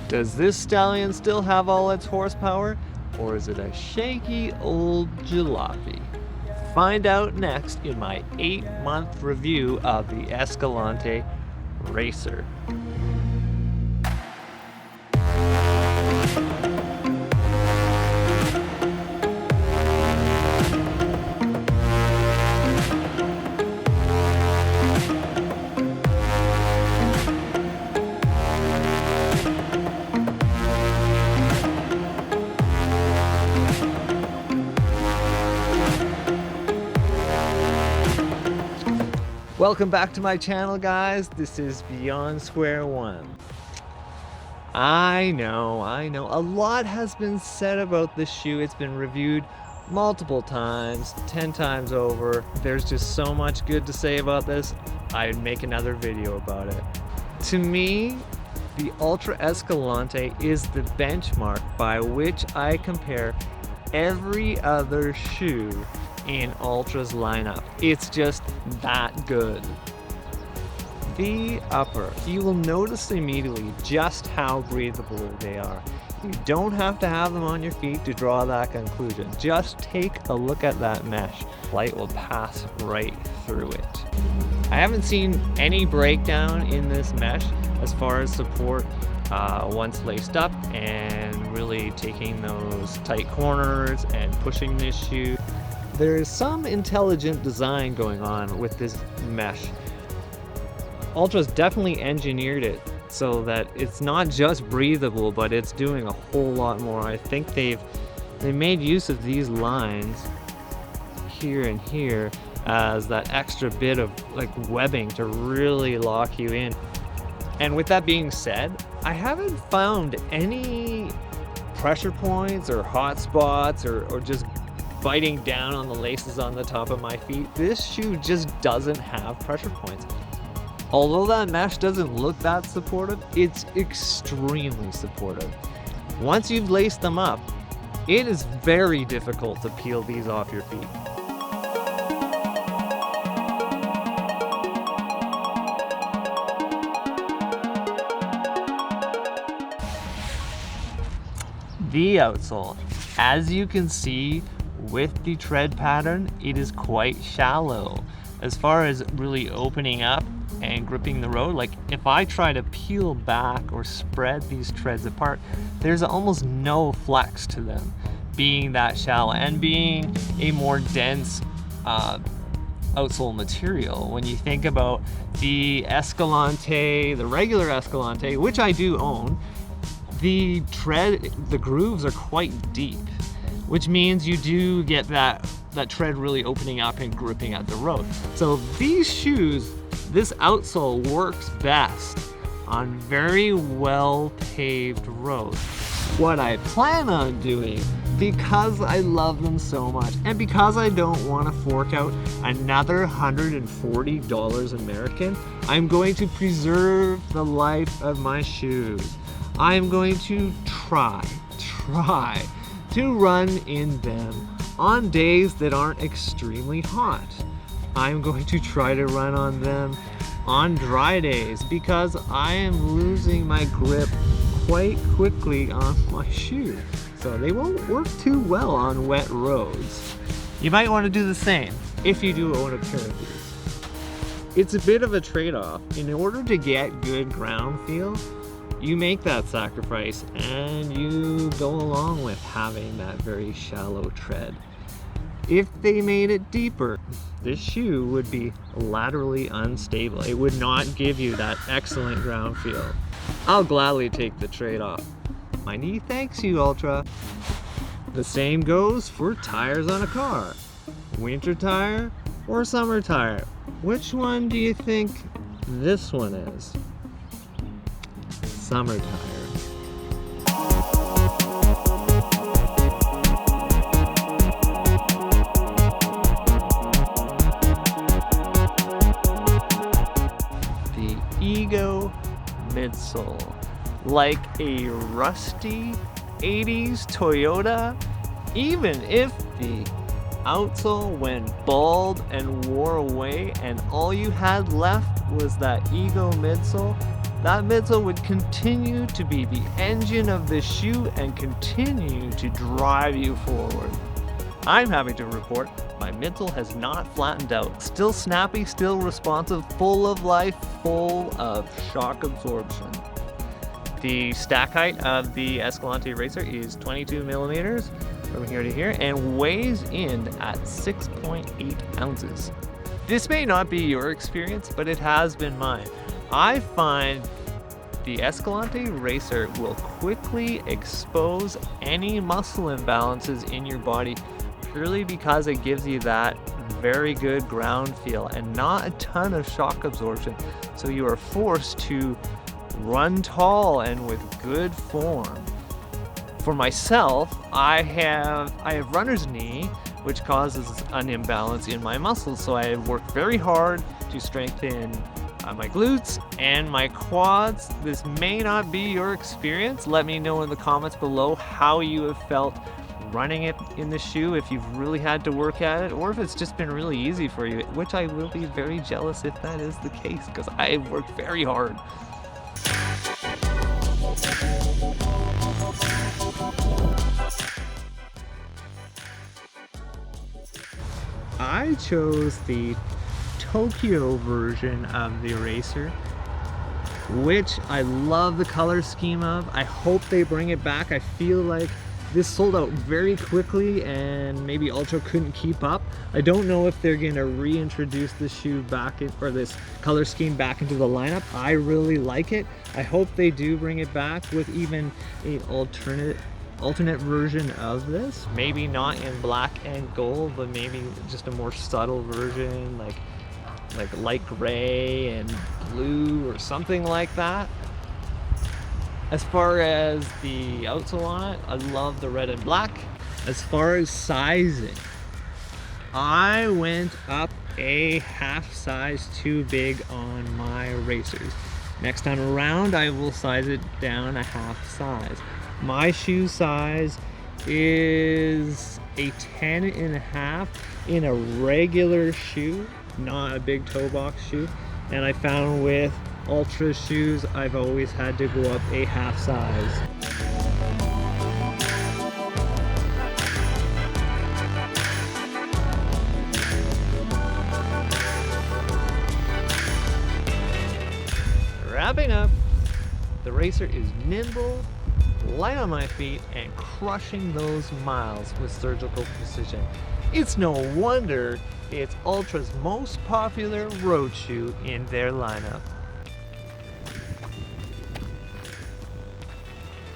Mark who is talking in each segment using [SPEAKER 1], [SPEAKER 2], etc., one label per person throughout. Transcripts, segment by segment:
[SPEAKER 1] Does this stallion still have all its horsepower, or is it a shaky old jalopy? Find out next in my 8-month review of the Escalante Racer. Welcome back to my channel, guys. This is Beyond Square One. I know, a lot has been said about this shoe. It's been reviewed multiple times, 10 times over. There's just so much good to say about this. I'd make another video about it. To me, the Altra Escalante is the benchmark by which I compare every other shoe in Altra's lineup. It's just that good. The upper, you will notice immediately just how breathable they are. You don't have to have them on your feet to draw that conclusion. Just take a look at that mesh. Light will pass right through it. I haven't seen any breakdown in this mesh as far as support once laced up and really taking those tight corners and pushing this shoe. There's some intelligent design going on with this mesh. Altra's definitely engineered it so that it's not just breathable, but it's doing a whole lot more. I think they made use of these lines here and here as that extra bit of like webbing to really lock you in. And with that being said, I haven't found any pressure points or hot spots or just biting down on the laces on the top of my feet. This shoe just doesn't have pressure points. Although that mesh doesn't look that supportive, it's extremely supportive. Once you've laced them up, it is very difficult to peel these off your feet. The outsole, as you can see, with the tread pattern, it is quite shallow. As far as really opening up and gripping the road, like if I try to peel back or spread these treads apart, there's almost no flex to them, being that shallow and being a more dense outsole material. When you think about the Escalante, the regular Escalante, which I do own, the grooves are quite deep, which means you do get that tread really opening up and gripping at the road. So these shoes, this outsole works best on very well paved roads. What I plan on doing, because I love them so much and because I don't want to fork out another $140 American, I'm going to preserve the life of my shoes. I'm going to try to run in them on days that aren't extremely hot. I'm going to try to run on them on dry days because I am losing my grip quite quickly on my shoe. So they won't work too well on wet roads. You might want to do the same if you do own a pair of these. It's a bit of a trade-off. In order to get good ground feel, you make that sacrifice and you go along with having that very shallow tread. If they made it deeper, this shoe would be laterally unstable. It would not give you that excellent ground feel. I'll gladly take the trade-off. My knee thanks you, Altra. The same goes for tires on a car. Winter tire or summer tire? Which one do you think this one is? Summer tire. The Ego midsole, like a rusty 80s Toyota. Even if the outsole went bald and wore away and all you had left was that Ego midsole, that midsole would continue to be the engine of the shoe and continue to drive you forward. I'm happy to report my midsole has not flattened out. Still snappy, still responsive, full of life, full of shock absorption. The stack height of the Escalante Racer is 22 millimeters from here to here and weighs in at 6.8 ounces. This may not be your experience, but it has been mine. I find the Escalante Racer will quickly expose any muscle imbalances in your body purely because it gives you that very good ground feel and not a ton of shock absorption. So you are forced to run tall and with good form. For myself, I have runner's knee, which causes an imbalance in my muscles. So I work very hard to strengthen my glutes and my quads. This may not be your experience. Let me know in the comments below how you have felt running it in the shoe, if you've really had to work at it, or if it's just been really easy for you, which I will be very jealous if that is the case, because I've worked very hard. I chose the Tokyo version of the Racer, which I love the color scheme of. I hope they bring it back. I feel like this sold out very quickly and maybe Altra couldn't keep up. I don't know if they're gonna reintroduce this shoe back in, or this color scheme back into the lineup. I really like it. I hope they do bring it back with even an alternate version of this. Maybe not in black and gold, but maybe just a more subtle version, like light gray and blue or something like that. As far as the outsole on it, I love the red and black. As far as sizing, I went up a half size too big on my racers. Next time around, I will size it down a half size. My shoe size is a 10.5 in a regular shoe, not a big toe box shoe. And I found with Altra shoes, I've always had to go up a half size. Wrapping up, the Racer is nimble, light on my feet, and crushing those miles with surgical precision. It's no wonder it's Altra's most popular road shoe in their lineup.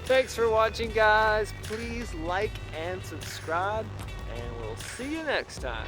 [SPEAKER 1] Thanks for watching, guys. Please like and subscribe, and we'll see you next time.